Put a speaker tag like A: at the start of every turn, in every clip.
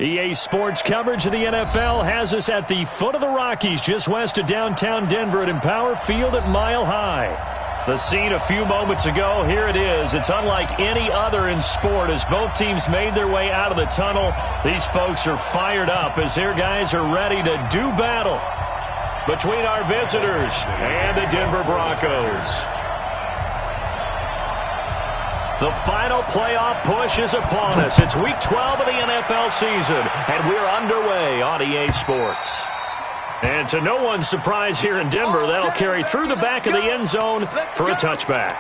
A: EA Sports coverage of the NFL has us at the foot of the Rockies, just west of downtown Denver at Empower Field at Mile High. The scene a few moments ago, here it is. It's unlike any other in sport as both teams made their way out of the tunnel. These folks are fired up as their guys are ready to do battle between our visitors and the Denver Broncos. The final playoff push is upon us. It's Week 12 of the NFL season, and we're underway on EA Sports. And to no one's surprise here in Denver, that'll carry through the back of the end zone for a touchback.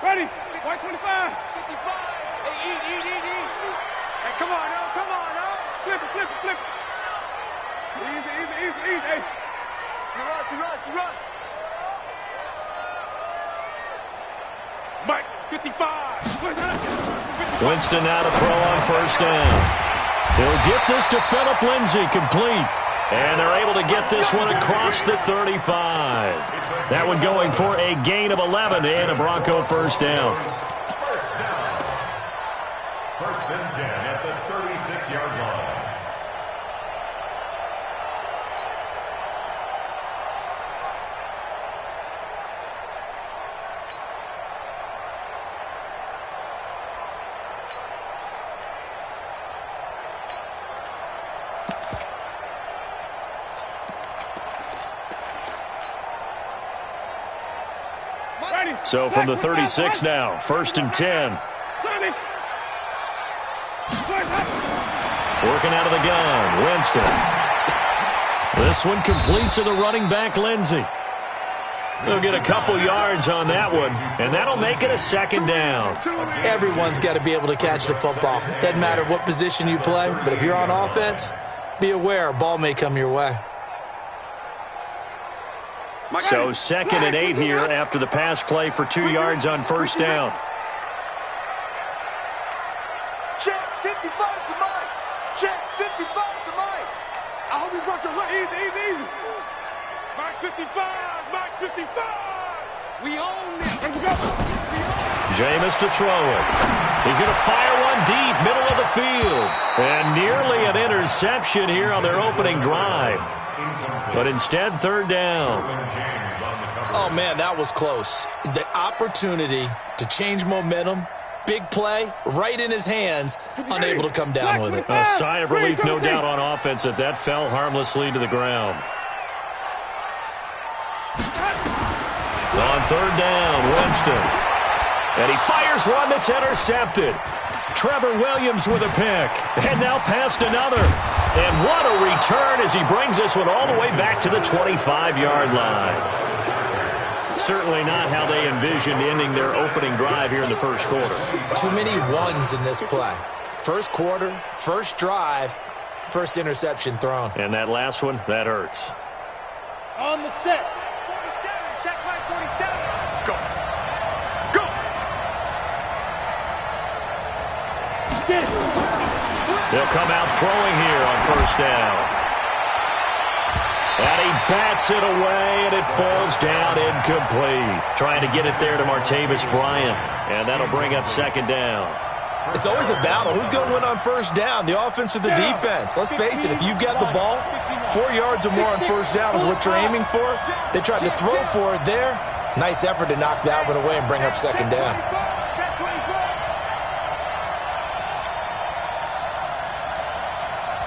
B: Ready? White 25. 55. Hey, eat. Hey, come on now. Flip it. Easy. Hey. You run. Mike, 55.
A: Winston now to throw on first down. He'll get this to Phillip Lindsay, complete. And they're able to get this one across the 35. That one going for a gain of 11 and a Bronco first down.
C: First and 10 at the 36-yard line.
A: So from the 36 now, first and 10. Working out of the gun, Winston. This one complete to the running back, Lindsay. They'll get a couple yards on that one, and that'll make it a second down.
D: Everyone's got to be able to catch the football. Doesn't matter what position you play, but if you're on offense, be aware a ball may come your way.
A: So second and 8 here after the pass play for 2 yards on first down.
B: Check 55 to Mike. Check 55 to Mike. I hope you brought your look. Easy. Mike 55. We own it. Let's go.
A: Jameis to throw it. He's going to fire one deep, middle of the field. And nearly an interception here on their opening drive. But instead, third down.
D: Oh, man, that was close. The opportunity to change momentum, big play, right in his hands, unable to come down with it.
A: A sigh of relief, no doubt, on offense that fell harmlessly to the ground. On third down, Winston. And he fires one that's intercepted. Trevor Williams with a pick. And now past another. And what a return as he brings this one all the way back to the 25-yard line. Certainly not how they envisioned ending their opening drive here in the first quarter.
D: Too many ones in this play. First quarter, first drive, first interception thrown.
A: And that last one, that hurts.
B: On the set. 47. Check my 47. Go.
A: They'll come out throwing here on first down. And he bats it away, and it falls down incomplete. Trying to get it there to Martavis Bryant. And that'll bring up second down.
D: It's always a battle. Who's going to win on first down, the offense or the defense? Let's face it, if you've got the ball, 4 yards or more on first down is what you're aiming for. They tried to throw for it there. Nice effort to knock that one away and bring up second down.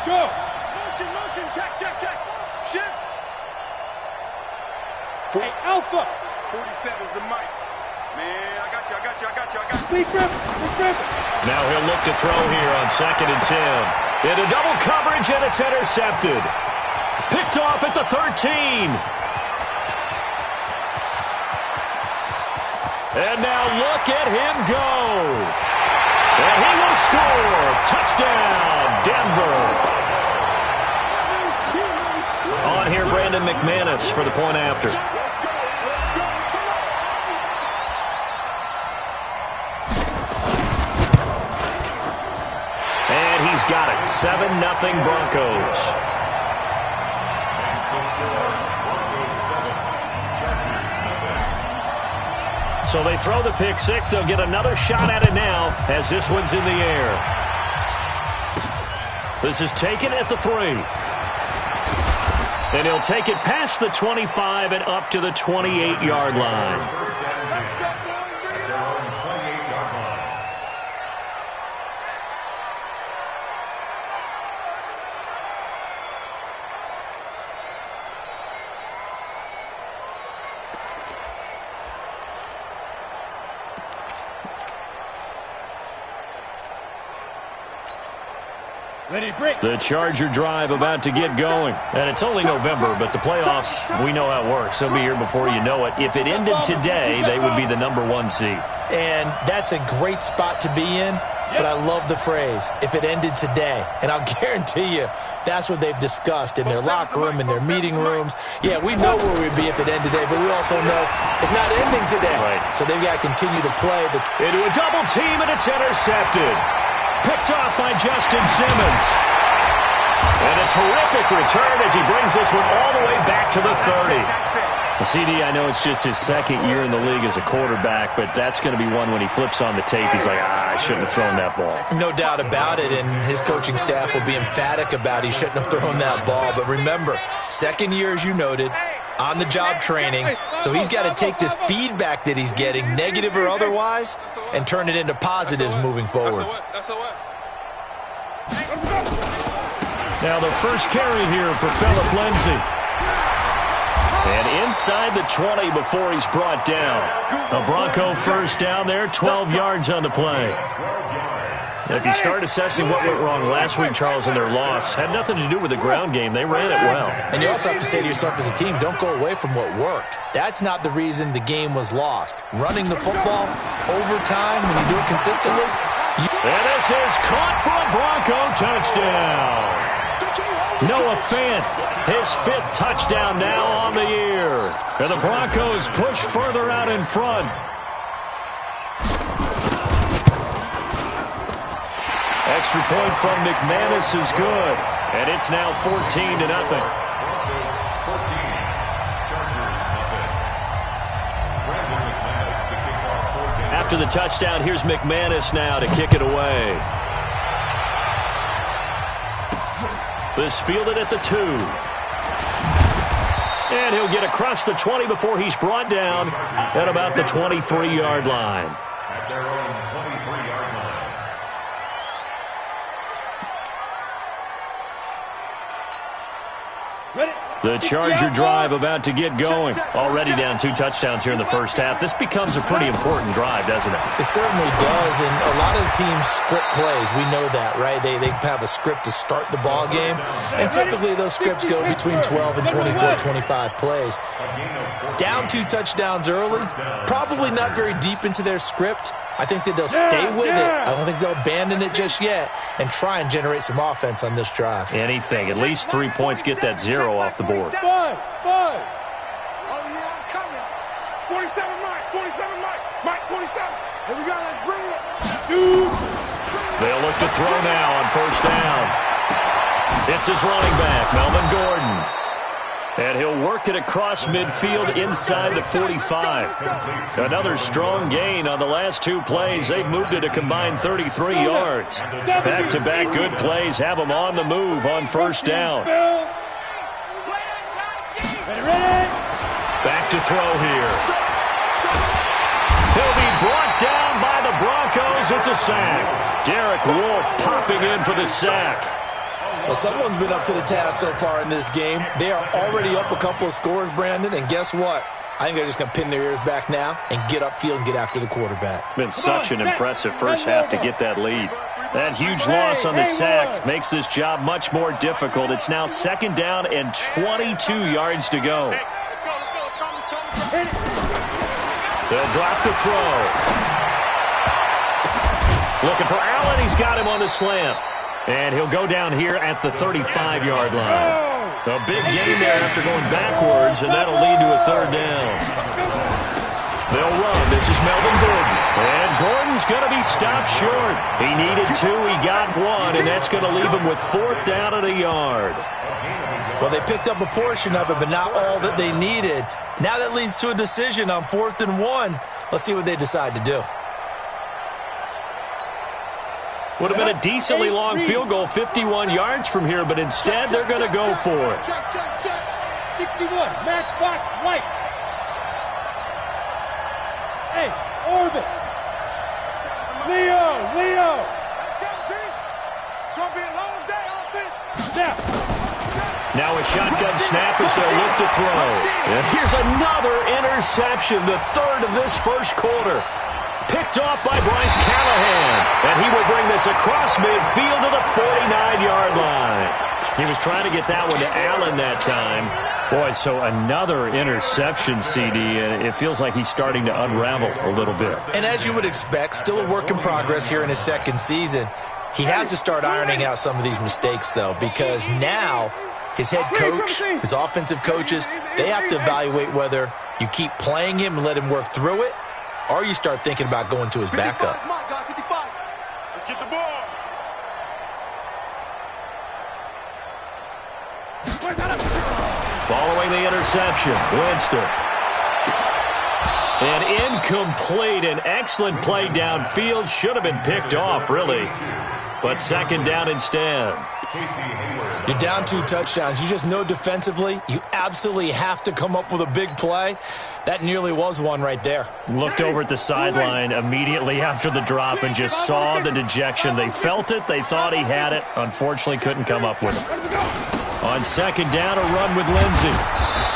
B: Go. Motion. Check. Shift. Hey, Alpha. 47's the mic. Man, I got you. Please grip.
A: Now he'll look to throw here on second and 10. Into double coverage, and it's intercepted. Picked off at the 13. And now look at him go. And he will score. Touchdown, Denver. On here, Brandon McManus for the point after. And he's got it. 7-0 Broncos. So they throw the pick six. They'll get another shot at it now as this one's in the air. This is taken at the 3. And he'll take it past the 25 and up to the 28-yard line. The Charger drive about to get going. And it's only November, but the playoffs, we know how it works. They'll be here before you know it. If it ended today, they would be the #1 seed.
D: And that's a great spot to be in, but I love the phrase, if it ended today. And I'll guarantee you, that's what they've discussed in their locker room, in their meeting rooms. Yeah, we know where we'd be if it ended today, but we also know it's not ending today.
A: Right.
D: So they've got to continue to play.
A: Into a double team, and it's intercepted. Picked off by Justin Simmons. And a terrific return as he brings this one all the way back to the 30. The CD, I know it's just his second year in the league as a quarterback, but that's going to be one when he flips on the tape. He's like, I shouldn't have thrown that ball.
D: No doubt about it, and his coaching staff will be emphatic about he shouldn't have thrown that ball. But remember, second year, as you noted, on-the-job training, so he's got to take this feedback that he's getting, negative or otherwise, and turn it into positives moving forward.
A: Now the first carry here for Phillip Lindsay. And inside the 20 before he's brought down. A Bronco first down there, 12 yards on the play. If you start assessing what went wrong last week, Charles, in their loss, had nothing to do with the ground game. They ran it well.
D: And you also have to say to yourself as a team, don't go away from what worked. That's not the reason the game was lost. Running the football, overtime, when you do it consistently.
A: And this is caught for a Bronco touchdown. Noah Fant, his 5th touchdown now on the year. And the Broncos push further out in front. Extra point from McManus is good. And it's now 14-0. After the touchdown, here's McManus now to kick it away. This fielded at the 2. And he'll get across the 20 before he's brought down at about the 23-yard line.
C: At their own 23-yard line.
A: The Charger drive about to get going. Already down 2 touchdowns here in the first half. This becomes a pretty important drive, doesn't it?
D: It certainly does, and a lot of the teams script plays. We know that, right? They have a script to start the ball game, and typically those scripts go between 12 and 24, 25 plays. Down 2 touchdowns early, probably not very deep into their script. I think that they'll stay with it. I don't think they'll abandon it just yet and try and generate some offense on this drive.
A: Anything. At least 3 points, get that 0 off the board.
B: Five. Oh, yeah, I'm coming. 47, Mike. 47, Mike. Mike, 47. Here we go. Let's bring it. 2.
A: They'll look to throw now on first down. It's his running back, Melvin Gordon. And he'll work it across midfield inside the 45. Another strong gain on the last 2 plays. They've moved it a combined 33 yards. Back-to-back good plays have them on the move on first down. Back to throw here. He'll be brought down by the Broncos. It's a sack. Derek Wolfe popping in for the sack.
D: Well, someone's been up to the task so far in this game. They are already up a couple of scores, Brandon, and guess what? I think they're just going to pin their ears back now and get upfield and get after the quarterback.
A: Been such an impressive first half to get that lead. That huge loss on the sack makes this job much more difficult. It's now 2nd down and 22 yards to go. They'll drop the throw. Looking for Allen. He's got him on the slant. And he'll go down here at the 35-yard line. A big gain there after going backwards, and that'll lead to a 3rd down. They'll run. This is Melvin Gordon. And Gordon's going to be stopped short. He needed 2. He got 1, and that's going to leave him with 4th down at a yard.
D: Well, they picked up a portion of it, but not all that they needed. Now that leads to a decision on 4th and 1. Let's see what they decide to do.
A: Would have been a decently long field goal, 51 yards from here, but instead they're going to go for it.
B: Check, check, check.
E: 61, matchbox, white. Hey, orbit. Leo.
B: Let's go, team. It's going to be a long day, offense.
E: Step.
A: Now a shotgun snap as they'll look to throw. And here's another interception, the third of this first quarter. Picked off by Bryce Callahan. And he will bring this across midfield to the 49-yard line. He was trying to get that one to Allen that time. Boy, so another interception, CD, and it feels like he's starting to unravel a little bit.
D: And as you would expect, still a work in progress here in his second season. He has to start ironing out some of these mistakes, though, because now his head coach, his offensive coaches, they have to evaluate whether you keep playing him and let him work through it, or you start thinking about going to his backup.
B: Let's get the ball.
A: Following the interception, Winston. An incomplete, an excellent play downfield. Should have been picked off, really. But second down instead.
D: You're down 2 touchdowns. You just know defensively you absolutely have to come up with a big play. That nearly was one right there.
A: Looked over at the sideline immediately after the drop and just saw the dejection. They felt it. They thought he had it. Unfortunately, couldn't come up with it. On second down, a run with Lindsey.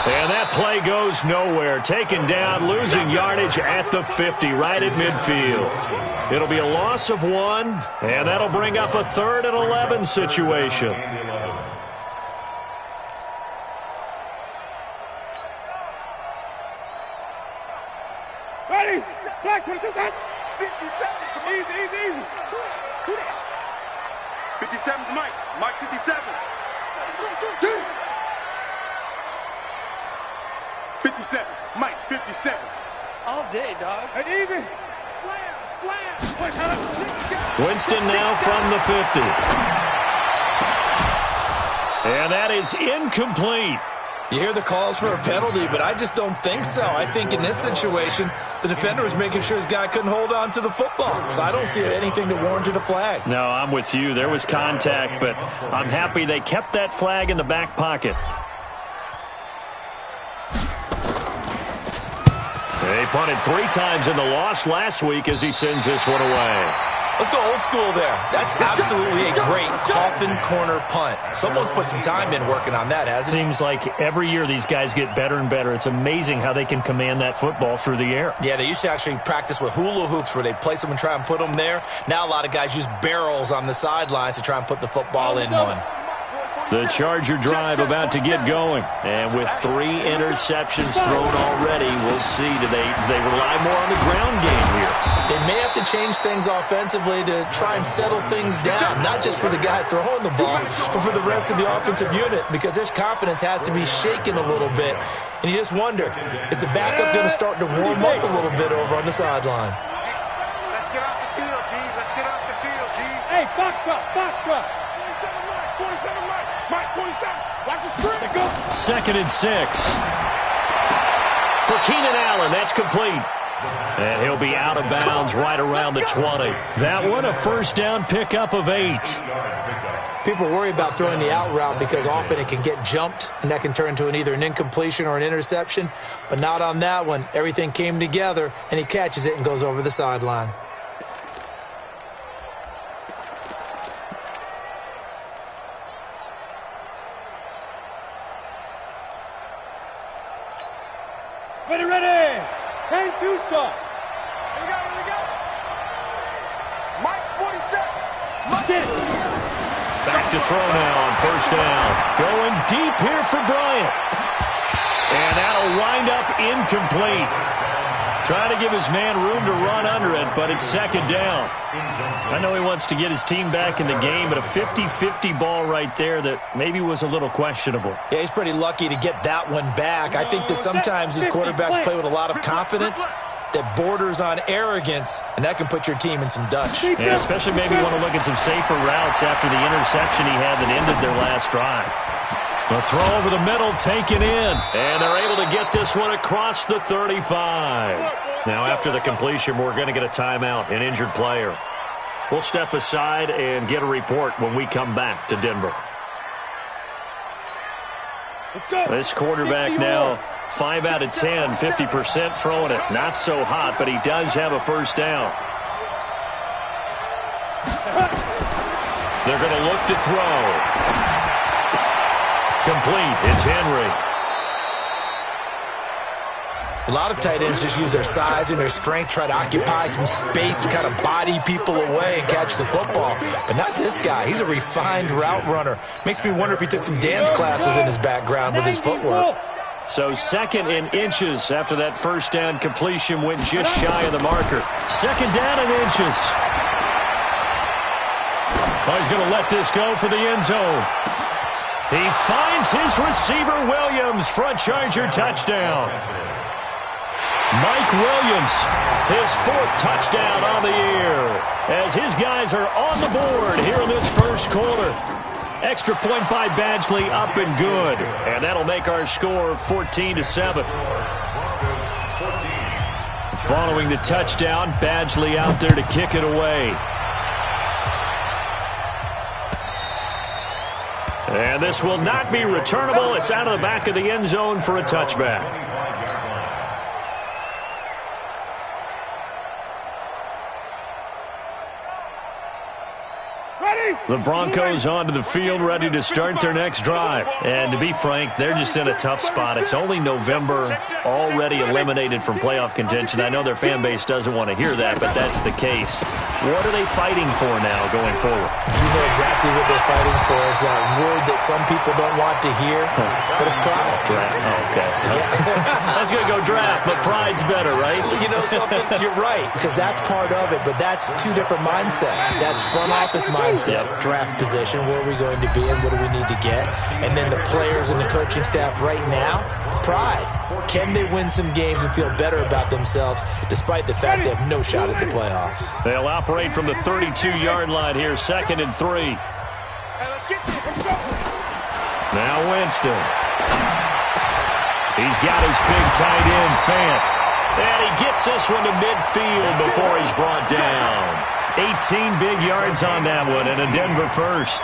A: And that play goes nowhere. Taken down, losing yardage at the 50, right at midfield. It'll be a loss of 1, and that'll bring up a 3rd and 11 situation.
E: Ready? Black, what is that?
B: 57. Easy. Who that? 57 to Mike. Mike 57. 57. Mike 57.
F: All day, dog.
E: And even.
B: Slam.
A: Winston now from the 50. And that is incomplete.
D: You hear the calls for a penalty, but I just don't think so. I think in this situation, the defender was making sure his guy couldn't hold on to the football. So I don't see anything that warranted a flag.
A: No, I'm with you. There was contact, but I'm happy they kept that flag in the back pocket. They punted 3 times in the loss last week as he sends this one away.
D: Let's go old school there. That's absolutely a great coffin corner punt. Someone's put some time in working on that, hasn't it?
A: Seems like every year these guys get better and better. It's amazing how they can command that football through the air.
D: Yeah, they used to actually practice with hula hoops where they place them and try and put them there. Now a lot of guys use barrels on the sidelines to try and put the football in one.
A: The Charger drive about to get going. And with 3 interceptions thrown already, we'll see. Do they rely more on the ground game here?
D: They may have to change things offensively to try and settle things down, not just for the guy throwing the ball, but for the rest of the offensive unit, because their confidence has to be shaken a little bit. And you just wonder, is the backup going to start to warm up a little bit over on the sideline?
B: Let's get off the field, D. Let's get off the field, D.
E: Hey, box truck.
B: 27 Mike. Mike 27. Watch the screen.
A: 2nd and 6. For Keenan Allen, that's complete. And he'll be out of bounds right around the 20. That one a first down pickup of 8.
D: People worry about throwing the out route because often it can get jumped, and that can turn into either an incompletion or an interception. But not on that one. Everything came together, and he catches it and goes over the sideline.
E: Ready. 10 Tucson.
B: Here we go. Mike's 47. Mike.
E: Get it.
A: Back to throw now on first down. Going deep here for Bryant. And that'll wind up incomplete. Trying to give his man room to run under it, but it's second down. I know he wants to get his team back in the game, but a 50-50 ball right there that maybe was a little questionable.
D: Yeah, he's pretty lucky to get that one back. I think that sometimes these quarterbacks play with a lot of confidence that borders on arrogance, and that can put your team in some Dutch.
A: Yeah, especially maybe want to look at some safer routes after the interception he had that ended their last drive. The throw over the middle taken in, and they're able to get this one across the 35. Now, after the completion, we're going to get a timeout, an injured player. We'll step aside and get a report when we come back to Denver. This quarterback now, 5 out of 10, 50% throwing it. Not so hot, but he does have a first down. They're going to look to throw. Complete. It's Henry.
D: A lot of tight ends just use their size and their strength, try to occupy some space and kind of body people away and catch the football. But not this guy. He's a refined route runner. Makes me wonder if he took some dance classes in his background with his footwork.
A: So 2nd and inches after that first down completion went just shy of the marker. 2nd down and inches. Oh, he's going to let this go for the end zone. He finds his receiver, Williams. Front Charger touchdown. Mike Williams, his 4th touchdown on the year, as his guys are on the board here in this first quarter. Extra point by Badgley, up and good. And that'll make our score 14-7. Following the touchdown, Badgley out there to kick it away. And this will not be returnable. It's out of the back of the end zone for a touchback. The Broncos onto the field, ready to start their next drive. And to be frank, they're just in a tough spot. It's only November, already eliminated from playoff contention. I know their fan base doesn't want to hear that, but that's the case. What are they fighting for now going forward?
D: You know exactly what they're fighting for. Is that word that some people don't want to hear, but it's pride.
A: Draft. Oh, okay. I was going to go draft, but pride's better, right?
D: You know something? You're right, because that's part of it, but that's two different mindsets. That's front office mindset, draft position, where are we going to be and what do we need to get? And then the players and the coaching staff right now, pride. Can they win some games and feel better about themselves despite the fact they have no shot at the playoffs?
A: They'll operate from the 32-yard line here, 2nd and 3. Now Winston. He's got his big tight end, Fant. And he gets this one to midfield before he's brought down. 18 big yards on that one, and a Denver first.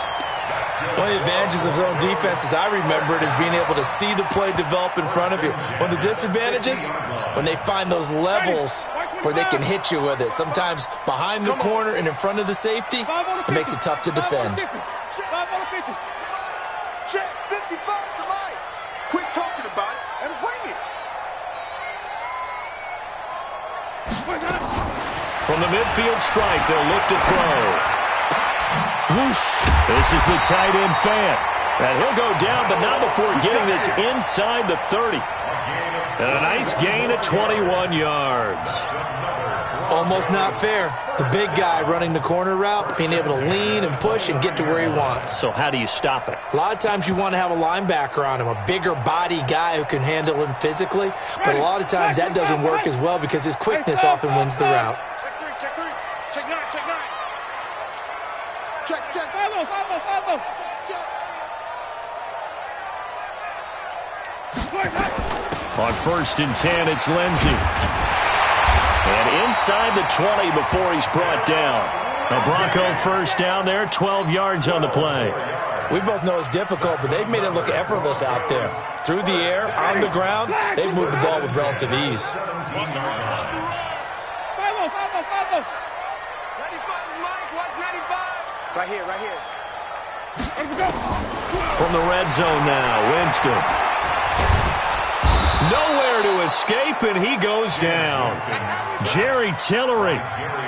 D: One of the advantages of zone defense, as I remember it, is being able to see the play develop in front of you. One of the disadvantages, when they find those levels where they can hit you with it. Sometimes behind the corner and in front of the safety, it makes it tough to defend.
B: Check 55 to Mike. Quit talking about it and bring it.
A: From the midfield strike, they'll look to throw. Whoosh. This is the tight end, Fant. And he'll go down, but not before getting this inside the 30. And a nice gain of 21 yards.
D: Almost not fair. The big guy running the corner route, being able to lean and push and get to where he wants.
A: So how do you stop it?
D: A lot of times you want to have a linebacker on him, a bigger body guy who can handle him physically. But a lot of times that doesn't work as well because his quickness often wins the route.
B: Check 3. Check 9. Check 9. Check.
A: On 1st and 10, it's Lindsey. And inside the 20 before he's brought down. A Bronco first down there, 12 yards on the play.
D: We both know it's difficult, but they've made it look effortless out there. Through the air, on the ground, they've moved the ball with relative ease.
B: 95, Mike, 95.
F: Right here.
A: From the red zone now, Winston. Nowhere to escape, and he goes down. Jerry Tillery,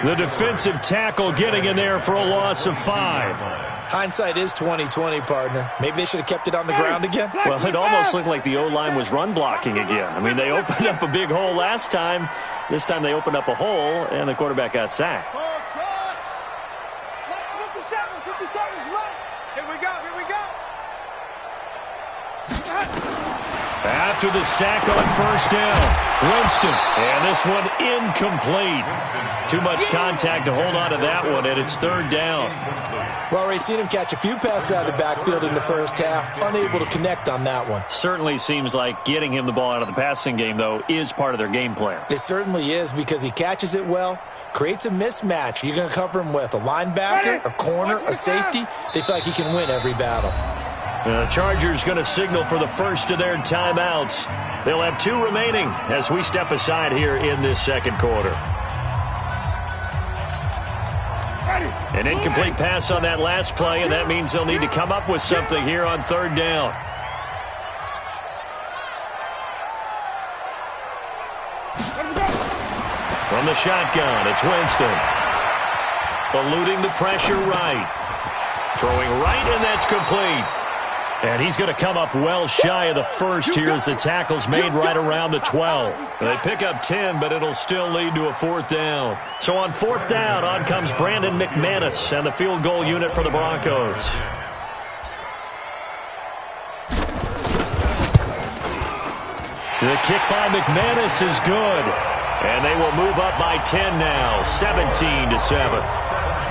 A: the defensive tackle, getting in there for a loss of 5.
D: Hindsight is 20/20, partner. Maybe they should have kept it on the ground again.
A: Well, it almost looked like the O-line was run blocking again. I mean, they opened up a big hole last time. This time they opened up a hole, and the quarterback got sacked.
B: 57's right. Here we go.
A: At after the sack on first down. Winston, and this one incomplete. Too much contact to hold on to that one, and it's third down.
D: Well, we've seen him catch a few passes out of the backfield in the first half, unable to connect on that one.
A: Certainly seems like getting him the ball out of the passing game, though, is part of their game plan.
D: It certainly is, because he catches it well, creates a mismatch. You're going to cover him with a linebacker, a corner, a safety. They feel like he can win every battle.
A: The Chargers going to signal for the first of their timeouts. They'll have 2 remaining as we step aside here in this second quarter. An incomplete pass on that last play, and that means they'll need to come up with something here on third down. From the shotgun, it's Winston. Eluding the pressure right. Throwing right, and that's complete. And he's going to come up well shy of the first here as the tackle's made right around the 12. They pick up 10, but it'll still lead to a fourth down. So on fourth down, on comes Brandon McManus and the field goal unit for the Broncos. The kick by McManus is good. And they will move up by 10 now, 17-7.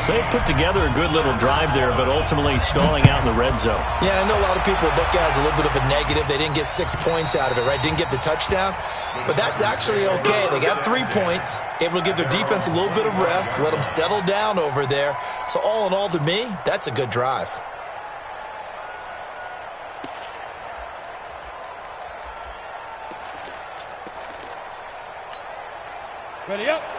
A: So they put together a good little drive there, but ultimately stalling out in the red zone.
D: Yeah, I know a lot of people look at it as a little bit of a negative. They didn't get 6 points out of it, right? Didn't get the touchdown. But that's actually okay. They got 3 points, able to give their defense a little bit of rest, let them settle down over there. So all in all, to me, that's a good drive.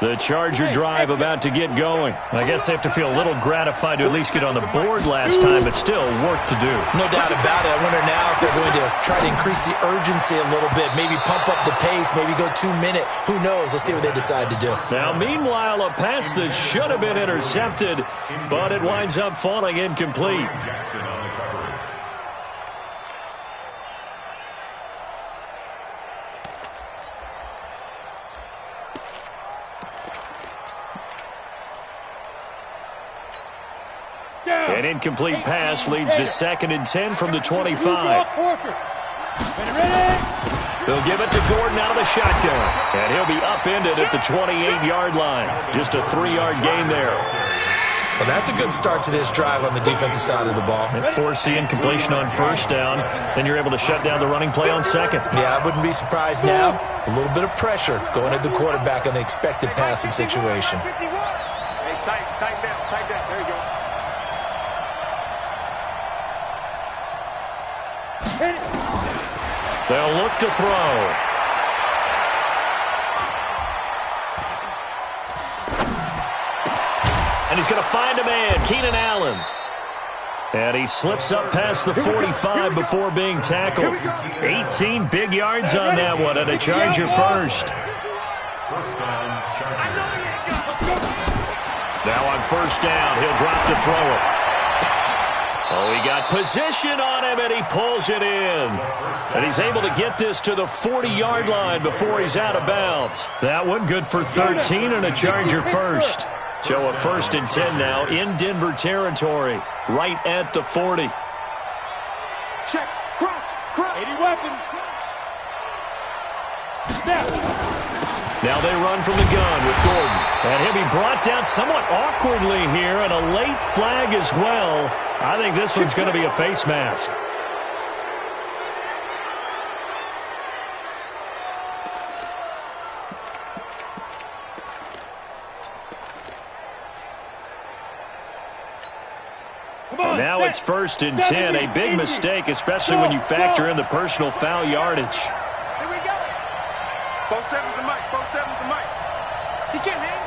A: The Charger drive about to get going. I guess they have to feel a little gratified to at least get on the board last time, but still work to do.
D: No doubt about it. I wonder now if they're going to try to increase the urgency a little bit, maybe pump up the pace, maybe go 2 minute. Who knows? Let's see what they decide to do.
A: Now, meanwhile, a pass that should have been intercepted, but it winds up falling incomplete. An incomplete pass leads to 2nd and 10 from the 25. They'll give it to Gordon out of the shotgun. And he'll be upended at the 28-yard line. Just a 3-yard gain there.
D: Well, that's a good start to this drive on the defensive side of the ball.
A: Force the incompletion on first down. Then you're able to shut down the running play on second.
D: Yeah, I wouldn't be surprised now. A little bit of pressure going at the quarterback in an expected passing situation.
B: Hey, tighten down. There you go.
A: They'll look to throw. And he's going to find a man, Keenan Allen. And he slips up past the 45 before being tackled. 18 big yards on that one, and a Charger first. Now on first down, he'll drop to throw it. Oh, he got position on him, and he pulls it in. And he's able to get this to the 40-yard line before he's out of bounds. That one good for 13 and a Charger first. So a 1st and 10 now in Denver territory, right at the 40.
B: Check, crouch.
E: 80 weapons.
A: Now they run from the gun with Gordon. And he'll be brought down somewhat awkwardly here, and a late flag as well. I think this one's going to be a face mask. Now it's 1st and 10. A big mistake, especially when you factor in the personal foul yardage.
B: Here we go. 4-7's the mic. 4-7's the mic. He can't hang.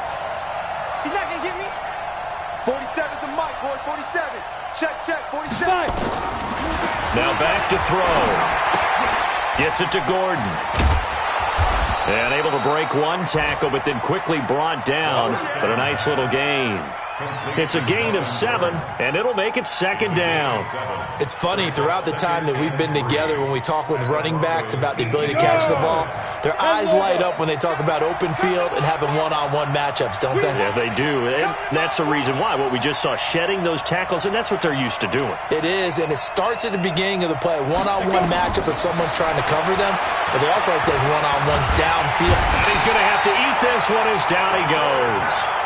B: He's not going to get me. 47's the mic, boy. 47. Check. 47.
A: Now back to throw. Gets it to Gordon. And able to break one tackle, but then quickly brought down. But a nice little gain. It's a gain of 7, and it'll make it second down.
D: It's funny, throughout the time that we've been together, when we talk with running backs about the ability to catch the ball, their eyes light up when they talk about open field and having one-on-one matchups, don't they?
A: Yeah, they do, and that's the reason why. What we just saw, shedding those tackles, and that's what they're used to doing.
D: It is, and it starts at the beginning of the play. One-on-one matchup if someone's trying to cover them, but they also like those one-on-ones downfield.
A: And he's going to have to eat this one as down he goes.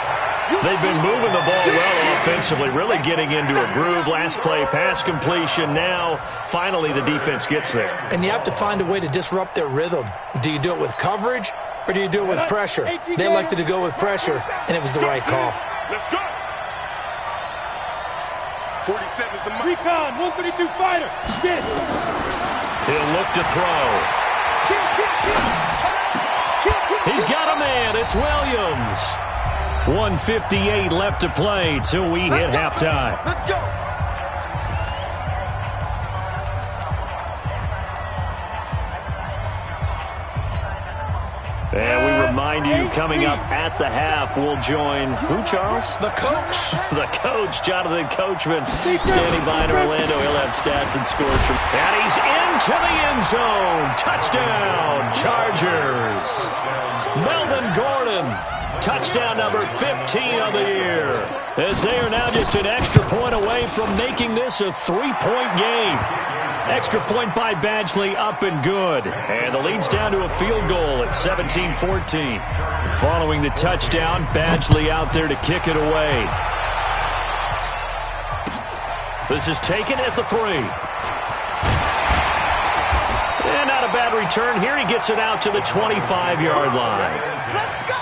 A: They've been moving the ball well offensively, really getting into a groove. Last play, pass completion. Now, finally, the defense gets there.
D: And you have to find a way to disrupt their rhythm. Do you do it with coverage, or do you do it with pressure? They elected to go with pressure, and it was the right call.
B: Let's go. 47 is the mark.
E: Recon, 132 fighter. Get it.
A: He'll look to throw. He's got a man. It's Williams. 1:58 left to play till we hit halftime.
B: Let's go.
A: And we remind you, coming up at the half, we'll join who, Charles?
D: The coach.
A: The coach, Jonathan Coachman, standing by in Orlando. He'll have stats and scores from. And he's into the end zone. Touchdown, Chargers. Melvin Gordon. Touchdown number 15 of the year. As they are now just an extra point away from making this a 3-point game. Extra point by Badgley, up and good. And the lead's down to a field goal at 17-14. Following the touchdown, Badgley out there to kick it away. This is taken at the 3. And not a bad return here. He gets it out to the 25-yard line.
B: Let's go.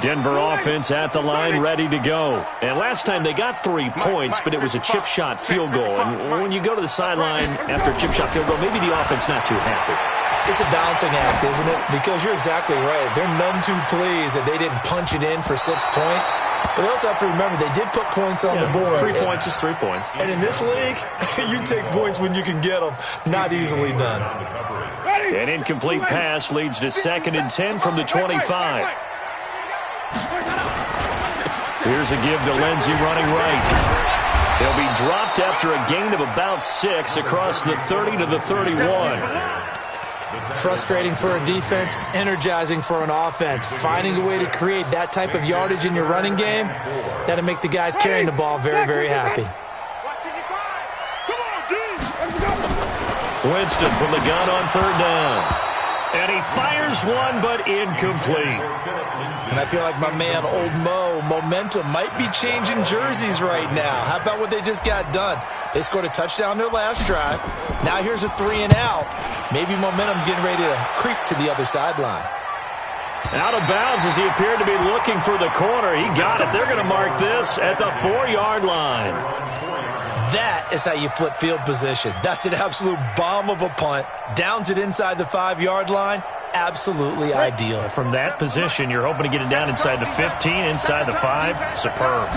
A: Denver offense at the line, ready to go. And last time they got 3 points, but it was a chip shot field goal. And when you go to the sideline after a chip shot field goal, maybe the offense not too happy.
D: It's a balancing act, isn't it? Because you're exactly right. They're none too pleased that they didn't punch it in for 6 points. But they also have to remember they did put points on the board.
A: 3 points is 3 points.
D: And in this league, you take points when you can get them. Not easily done.
A: An incomplete pass leads to 2nd and 10 from the 25. Here's a give to Lindsey running right. He'll be dropped after a gain of about 6 across the 30 to the 31.
D: Frustrating for a defense, energizing for an offense. Finding a way to create that type of yardage in your running game, that'll make the guys carrying the ball very, very happy.
A: Winston from the gun on 3rd down. And he fires one, but incomplete.
D: And I feel like my man, Old Mo, momentum might be changing jerseys right now. How about what they just got done? They scored a touchdown their last drive. Now here's a 3 and out. Maybe momentum's getting ready to creep to the other sideline.
A: Out of bounds as he appeared to be looking for the corner. He got it. They're going to mark this at the 4-yard line.
D: That is how you flip field position. That's an absolute bomb of a punt. Downs it inside the 5-yard line. Absolutely ideal.
A: From that position, you're hoping to get it down inside the 15, inside the 5. Superb.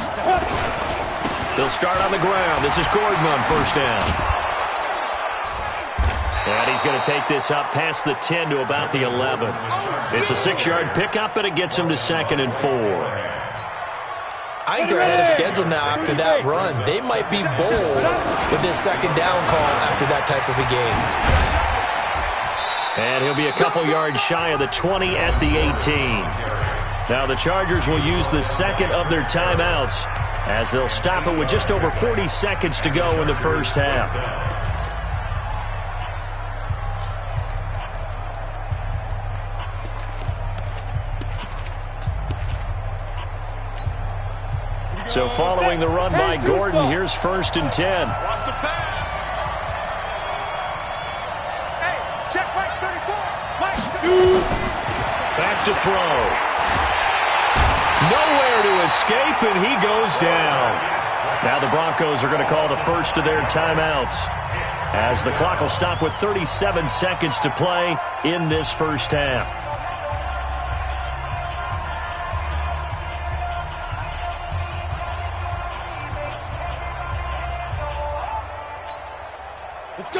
A: They'll start on the ground. This is Gordon on 1st down. And he's going to take this up past the 10 to about the 11. It's a 6-yard pickup, but it gets him to 2nd and 4.
D: I think they're ahead of schedule now after that run. They might be bold with this 2nd down call after that type of a game.
A: And he'll be a couple yards shy of the 20 at the 18. Now the Chargers will use the 2nd of their timeouts as they'll stop it with just over 40 seconds to go in the first half. So following the run by Gordon, here's 1st and 10.
B: Watch the pass. Hey, check right 34.
A: Back to throw. Nowhere to escape, and he goes down. Now the Broncos are going to call the first of their timeouts, as the clock will stop with 37 seconds to play in this first half.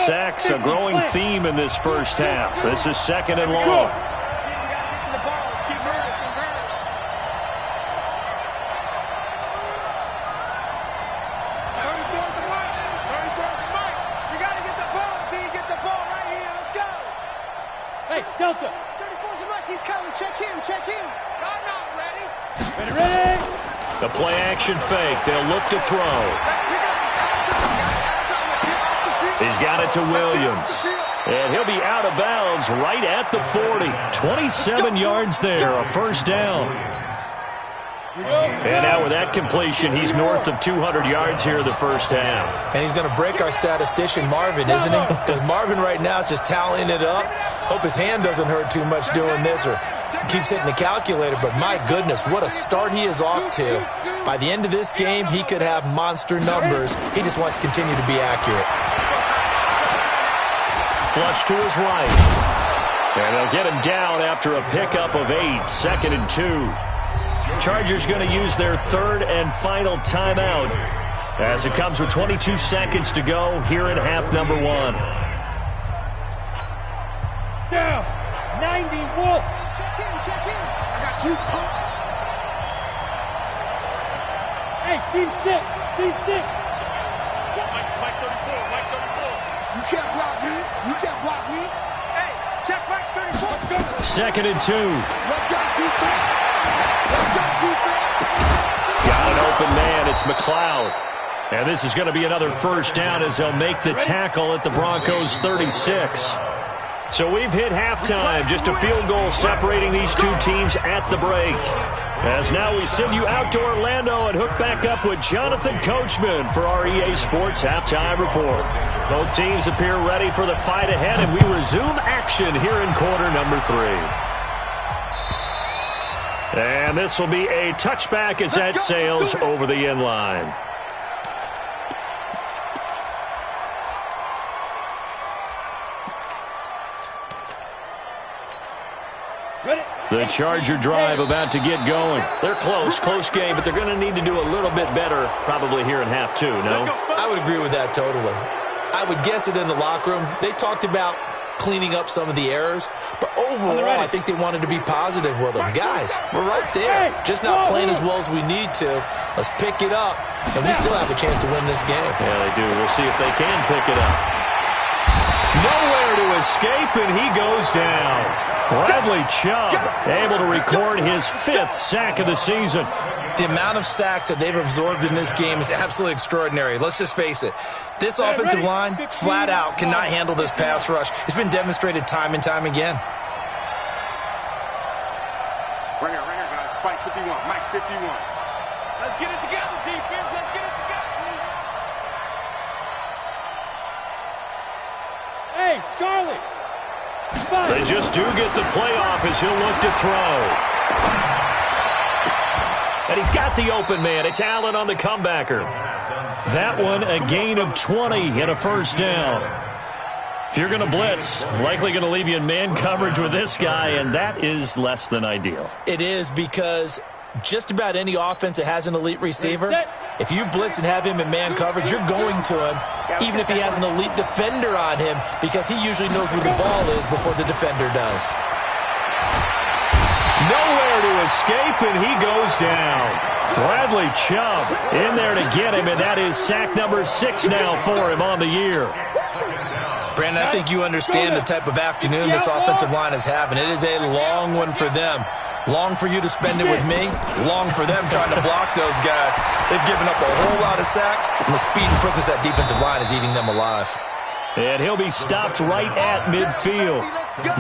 A: Sacks, a growing theme in this first half. This is 2nd and long.
E: Hey, Delta.
F: 34's a Mike. He's coming. Check him. Check him. I'm not ready.
E: Ready?
A: The play action fake. They'll look to throw. He's got it to Williams. And he'll be out of bounds right at the 40. 27 yards there, a first down. And now with that completion, he's north of 200 yards here in the first half.
D: And he's going to break our statistician Marvin, isn't he? Because Marvin right now is just tallying it up. Hope his hand doesn't hurt too much doing this or keeps hitting the calculator. But my goodness, what a start he is off to. By the end of this game, he could have monster numbers. He just wants to continue to be accurate.
A: Flush to his right. And they'll get him down after a pickup of 8, 2nd and 2. Chargers going to use their 3rd and final timeout as it comes with 22 seconds to go here in half number 1.
E: Down. 91.
F: Check in. Check in. I got you, punk.
E: Hey, Team 6. Team 6.
B: Mike 34. Mike 34. You can't block me. You can't block me.
F: Hey, check Mike 34.
A: 2nd and 2.
B: Let's go defense. Let's go defense.
A: Got an open man. It's McLeod. And this is going to be another first down as they'll make the tackle at the Broncos 36. So we've hit halftime. Just a field goal separating these two teams at the break. As now we send you out to Orlando and hook back up with Jonathan Coachman for our EA Sports Halftime Report. Both teams appear ready for the fight ahead, and we resume action here in quarter number 3. And this will be a touchback as that sails over the end line. The Charger drive about to get going. They're close game, but they're going to need to do a little bit better probably here in half 2, no?
D: I would agree with that totally. I would guess it in the locker room. They talked about cleaning up some of the errors, but overall, I think they wanted to be positive with them. Guys, we're right there. Just not playing as well as we need to. Let's pick it up, and we still have a chance to win this game.
A: Yeah, they do. We'll see if they can pick it up. Nowhere to escape, and he goes down. Bradley Chubb able to record his 5th sack of the season.
D: The amount of sacks that they've absorbed in this game is absolutely extraordinary. Let's just face it. This offensive line, flat out, cannot handle this pass rush. It's been demonstrated time and time again.
B: Right here, guys. Mike 51. Mike 51.
E: Let's get it together, defense. Let's get it together. Hey, Charlie.
A: They just do get the playoff as he'll look to throw. And he's got the open man. It's Allen on the comebacker. That one, a gain of 20 and a first down. If you're going to blitz, likely going to leave you in man coverage with this guy, and that is less than ideal.
D: It is because just about any offense that has an elite receiver, if you blitz and have him in man coverage, you're going to him, even if he has an elite defender on him, because he usually knows where the ball is before the defender does.
A: Nowhere to escape, and he goes down. Bradley Chubb in there to get him, and that is sack number 6 now for him on the year.
D: Brandon, I think you understand the type of afternoon this offensive line is having. It is a long one for them. Long for you to spend it with me. Long for them trying to block those guys. They've given up a whole lot of sacks, and the speed and quickness of that defensive line is eating them alive.
A: And he'll be stopped right at midfield.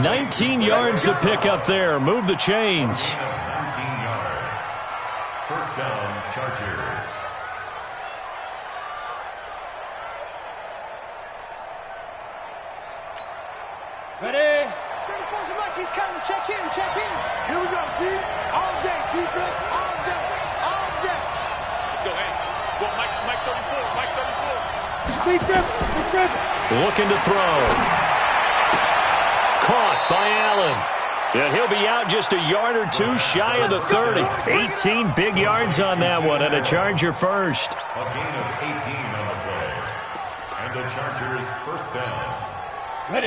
A: 19 yards to pick up there. Move the chains.
C: 19 yards. First down, Chargers.
E: Ready?
F: 34's a Mike. He's coming. Check in. Check in.
B: Here we go, D. All day, defense. All day. All day. Let's go, hey. Go, Mike 34. Mike 34.
E: Defense.
A: Looking to throw. Caught by Allen. And he'll be out just a yard or two shy of the 30. 18 big yards on that one, and a Charger first.
C: A gain of 18 on the play. And the Chargers first down.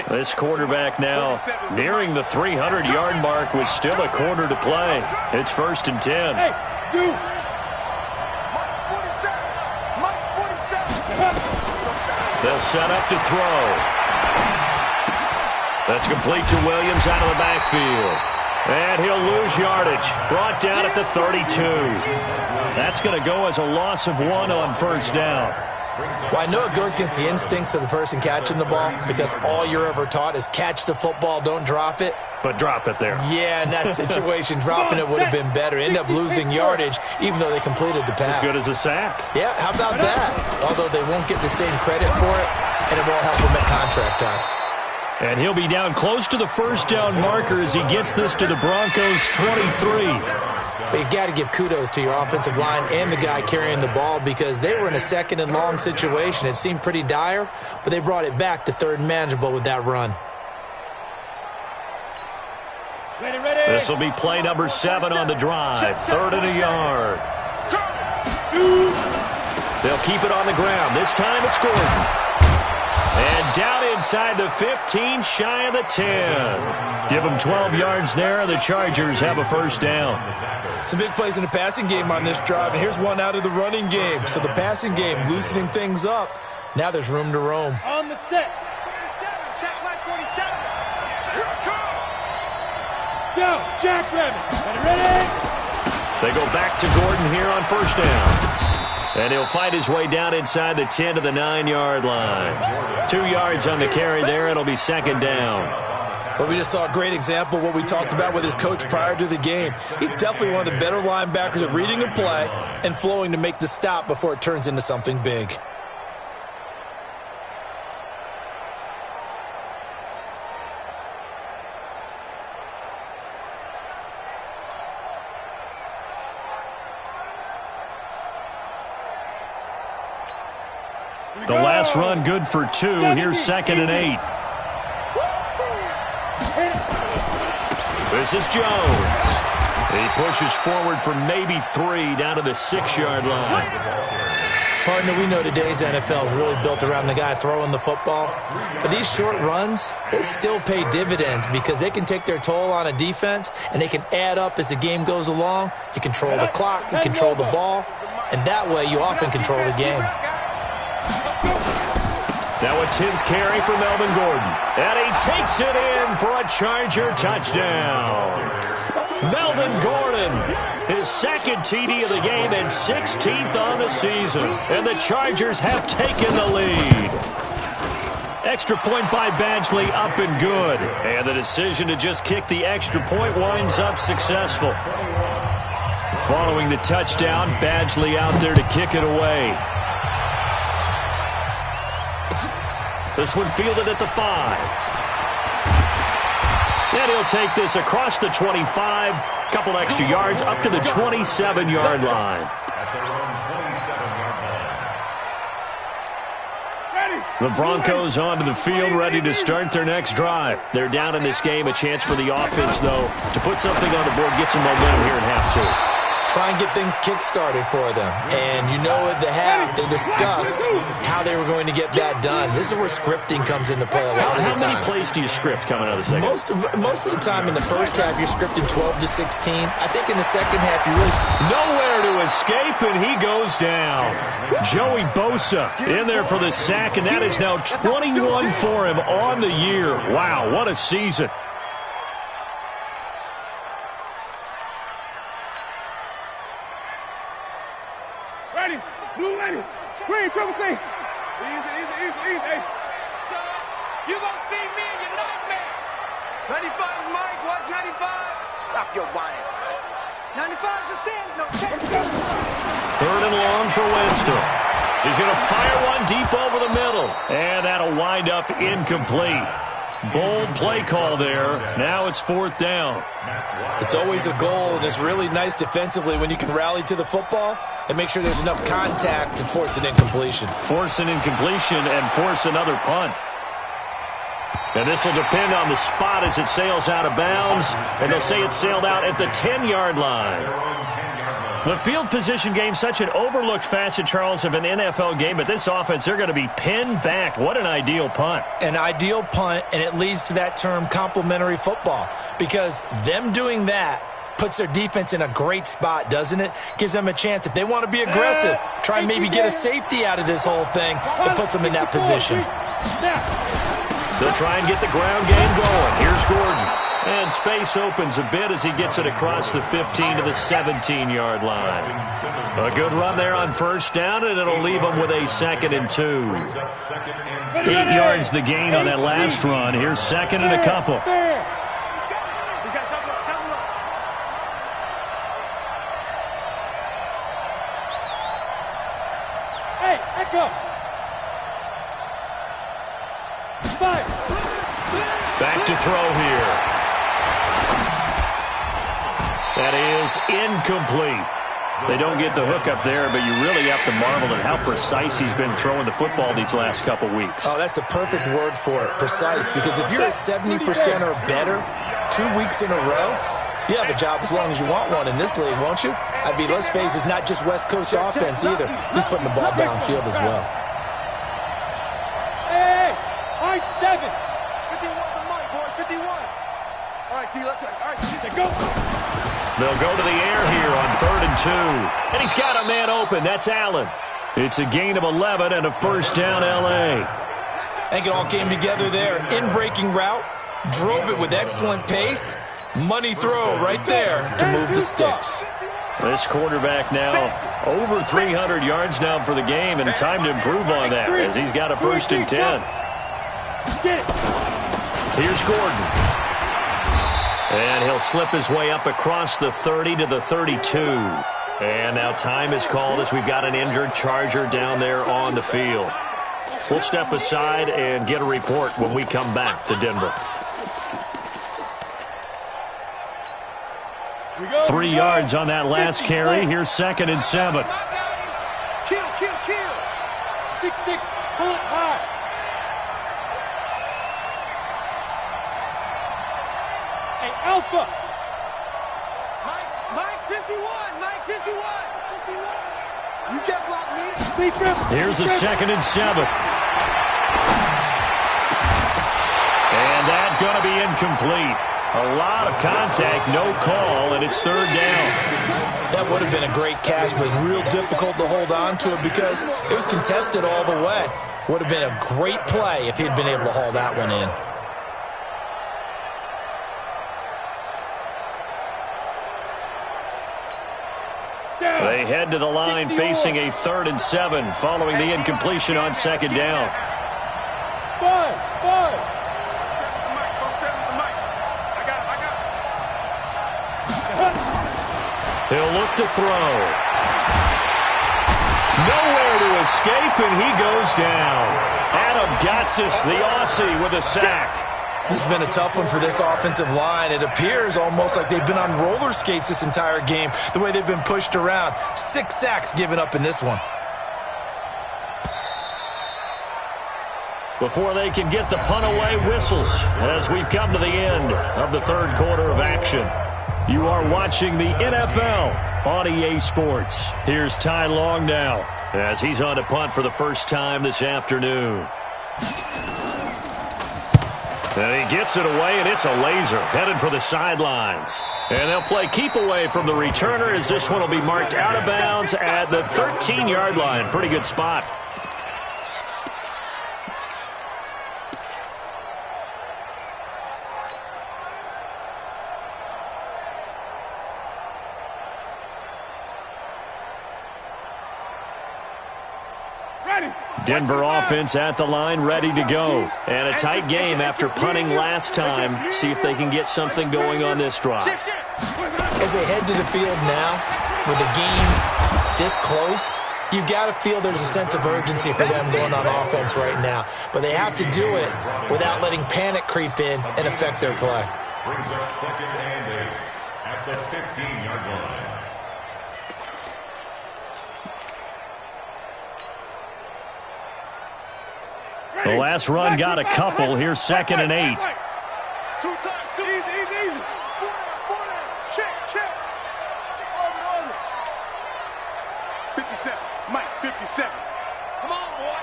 A: This quarterback now nearing the 300-yard mark with still a quarter to play. It's 1st and 10.
B: Hey, dude. Mike's 47.
A: They'll set up to throw. That's complete to Williams out of the backfield. And he'll lose yardage. Brought down at the 32. That's going to go as a loss of 1 on 1st down.
D: Well, I know it goes against the instincts of the person catching the ball because all you're ever taught is catch the football, don't drop it.
A: But drop it there.
D: Yeah, in that situation, dropping it would have been better. End up losing yardage even though they completed the pass.
A: As good as a sack.
D: Yeah, how about that? Although they won't get the same credit for it, and it won't help them at contract time.
A: And he'll be down close to the 1st down marker as he gets this to the Broncos' 23.
D: But you got to give kudos to your offensive line and the guy carrying the ball because they were in a 2nd and long situation. It seemed pretty dire, but they brought it back to 3rd and manageable with that run.
B: Ready.
A: This will be play number 7 on the drive. 3rd and a yard. They'll keep it on the ground. This time it's Gordon. And down inside the 15, shy of the 10. Give them 12 yards there. The Chargers have a 1st down.
D: Some big plays in the passing game on this drive, and here's one out of the running game. So the passing game loosening things up. Now there's room to roam.
F: On the set.
B: Check my 47. Here it comes.
F: Go, Jackrabbit. Ready?
A: They go back to Gordon here on 1st down. And he'll fight his way down inside the 10 to the 9-yard line. 2 yards on the carry there. It'll be 2nd down.
D: Well, we just saw a great example of what we talked about with his coach prior to the game. He's definitely one of the better linebackers at reading a play and flowing to make the stop before it turns into something big.
A: The last run good for 2. Here's 2nd and 8. This is Jones. He pushes forward for maybe 3 down to the 6-yard line.
D: Partner, we know today's NFL is really built around the guy throwing the football. But these short runs, they still pay dividends because they can take their toll on a defense and they can add up as the game goes along. You control the clock, you control the ball, and that way you often control the game.
A: Now a 10th carry for Melvin Gordon. And he takes it in for a Charger touchdown. Melvin Gordon, his 2nd TD of the game and 16th on the season. And the Chargers have taken the lead. Extra point by Badgley up and good. And the decision to just kick the extra point winds up successful. Following the touchdown, Badgley out there to kick it away. This one fielded at the 5. And he'll take this across the 25. Couple extra yards up to the 27-yard line. The Broncos onto the field ready to start their next drive. They're down in this game. A chance for the offense, though, to put something on the board, get some momentum here in half 2.
D: Try and get things kick-started for them. And you know at the half, they discussed how they were going to get that done. This is where scripting comes into play a lot of the time.
A: How many plays do you script coming out of the second?
D: Most of the time in the first half, you're scripting 12 to 16. I think in the second half, you really...
A: Nowhere to escape, and he goes down. Joey Bosa in there for the sack, and that is now 21 for him on the year. Wow, what a season.
B: Blue lady, green, triple C. Easy.
E: You gonna see me in your nightmares.
B: 95's Mike, watch 95. Stop your whining. 95's the sin. No, check.
A: 3rd and long for Winston. He's going to fire one deep over the middle. And that'll wind up incomplete. Bold play call there. Now it's 4th down.
D: It's always a goal, and it's really nice defensively when you can rally to the football and make sure there's enough contact to force an incompletion.
A: Force an incompletion and force another punt. And this will depend on the spot as it sails out of bounds. And they'll say it sailed out at the 10-yard line. The field position game, such an overlooked facet, Charles, of an NFL game, but this offense, they're going to be pinned back. What an ideal punt.
D: An ideal punt, and it leads to that term complementary football, because them doing that puts their defense in a great spot, doesn't it? Gives them a chance. If they want to be aggressive, try and maybe get a safety out of this whole thing, it puts them in that position.
A: They'll try and get the ground game going. Here's Gordon. And space opens a bit as he gets it across the 15 to the 17-yard line. A good run there on first down, and it'll leave them with a 2nd and 2. 8 yards the gain on that last run. Here's 2nd and a couple.
F: Hey, echo.
A: Back to throw here. That is incomplete. They don't get the hook up there, but you really have to marvel at how precise he's been throwing the football these last couple weeks.
D: Oh, that's the perfect word for it, precise, because if you're at 70% or better 2 weeks in a row, you have a job as long as you want one in this league, won't you? I mean, let's face it, it's not just West Coast offense either. He's putting the ball downfield as well.
F: Hey, I 7.
B: 51 for Mike, boy, 51. All right, T, let's
F: go.
A: They'll go to the air here on 3rd and 2. And he's got a man open. That's Allen. It's a gain of 11 and a first down, L.A.
D: I think it all came together there. In-breaking route, drove it with excellent pace. Money throw right there to move the sticks.
A: This quarterback now over 300 yards now for the game, and time to improve on that as he's got a 1st and 10. Here's Gordon. And he'll slip his way up across the 30 to the 32. And now time is called as we've got an injured Charger down there on the field. We'll step aside and get a report when we come back to Denver. 3 yards on that last carry. Here's 2nd and 7.
B: Kill.
F: 6-6, pull it high. Hey, Alpha.
B: Mike 51. Mike 51. You can't block me.
A: Here's a 2nd and 7. And that's going to be incomplete. A lot of contact, no call, and it's 3rd down.
D: That would have been a great catch, but real difficult to hold on to it because it was contested all the way. Would have been a great play if he'd been able to haul that one in.
A: They head to the line facing a 3rd and 7 following the incompletion on 2nd down.
F: 5.
A: He'll look to throw. Nowhere to escape, and he goes down. Adam Gotsis, the Aussie, with a sack.
D: This has been a tough one for this offensive line. It appears almost like they've been on roller skates this entire game, the way they've been pushed around. 6 sacks given up in this one.
A: Before they can get the punt away, whistles as we've come to the end of the 3rd quarter of action. You are watching the NFL on EA Sports. Here's Ty Long now as he's on to punt for the first time this afternoon. And he gets it away, and it's a laser headed for the sidelines. And they'll play keep away from the returner as this one will be marked out of bounds at the 13-yard line. Pretty good spot. Denver offense at the line, ready to go. And a tight game after punting last time. See if they can get something going on this drive.
D: As they head to the field now, with the game this close, you've got to feel there's a sense of urgency for them going on offense right now. But they have to do it without letting panic creep in and affect their play.
C: Brings up 2nd and 8 at the 15-yard line.
A: The last run got a couple. Here's 2nd and 8.
B: 2 times, 2. Easy. 4 down. Check. Over. 57.
E: Come on, boy.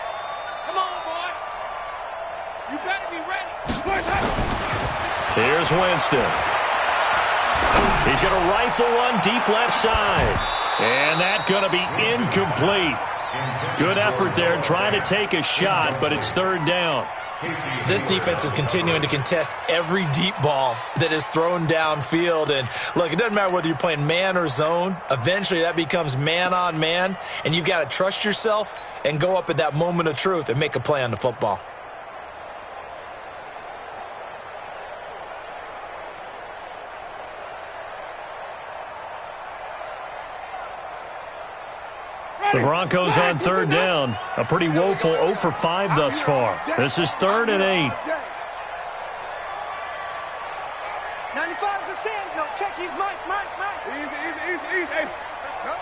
E: Come on, boy. You better be ready.
A: Here's Winston. He's going to rifle one deep left side. And that's going to be incomplete. Good effort there trying to take a shot, but it's third down.
D: This defense is continuing to contest every deep ball that is thrown downfield. And, look, it doesn't matter whether you're playing man or zone. Eventually that becomes man on man, and you've got to trust yourself and go up at that moment of truth and make a play on the football.
A: The Broncos on third down. A pretty woeful 0 for 5 thus far. This is 3rd and 8.
F: 95 is a sand. No, check. He's Mike.
B: Easy. Hey, let's go.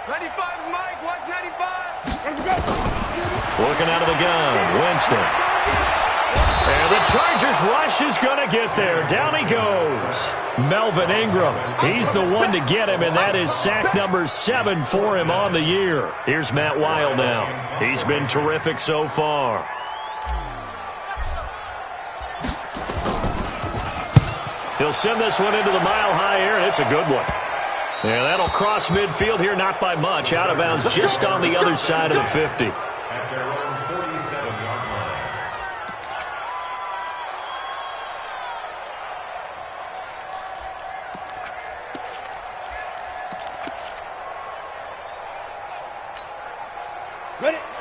B: 95 is Mike. Watch 95. Let's go.
A: Working out of the gun. Winston. And the Chargers rush is going to get there. Down he goes. Melvin Ingram. He's the one to get him, and that is sack number 7 for him on the year. Here's Matt Weil now. He's been terrific so far. He'll send this one into the mile-high air, and it's a good one. Yeah, that'll cross midfield here, not by much. Out of bounds just on the other side of the 50.
C: At their own 47-yard line.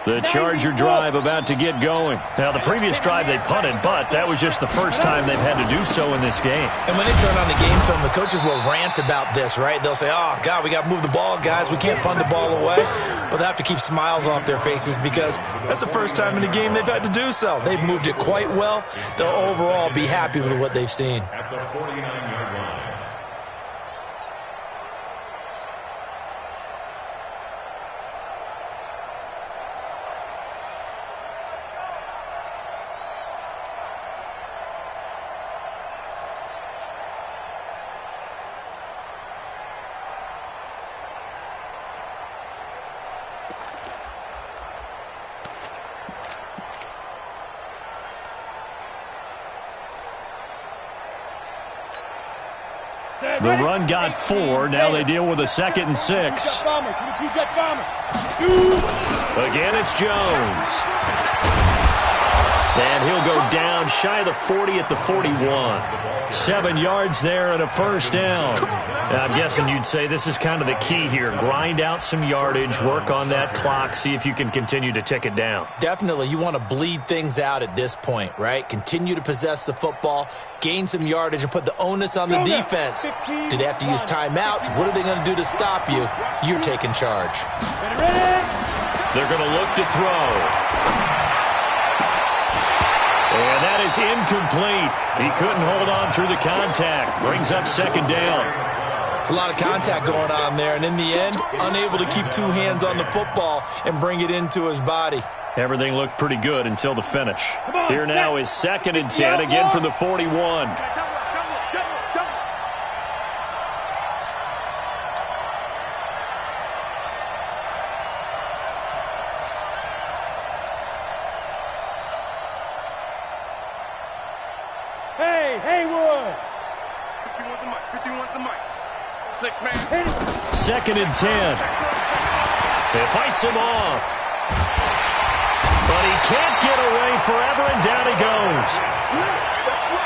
A: The Charger drive about to get going. Now, the previous drive they punted, but that was just the first time they've had to do so in this game.
D: And when they turn on the game film, the coaches will rant about this, right? They'll say, oh, God, we got to move the ball, guys. We can't punt the ball away. But they have to keep smiles off their faces because that's the first time in the game they've had to do so. They've moved it quite well. They'll overall be happy with what they've seen.
C: At the 49-yard line.
A: The run got 4. Now they deal with a 2nd and 6. Again, it's Jones. And he'll go down shy of the 40 at the 41. 7 yards there and a first down. Now, I'm guessing you'd say this is kind of the key here. Grind out some yardage, work on that clock, see if you can continue to tick it down.
D: Definitely, you want to bleed things out at this point, right? Continue to possess the football, gain some yardage, and put the onus on the defense. Do they have to use timeouts? What are they going to do to stop you? You're taking charge.
A: They're going to look to throw. And that is incomplete. He couldn't hold on through the contact. Brings up 2nd down.
D: It's a lot of contact going on there, and in the end, unable to keep 2 hands on the football and bring it into his body.
A: Everything looked pretty good until the finish. Here now is 2nd and 10, again from the 41.
F: Hey, Haywood.
B: 51's the mic. 6-man.
A: 2nd and 10. He fights him off. But he can't get away forever, and down he goes.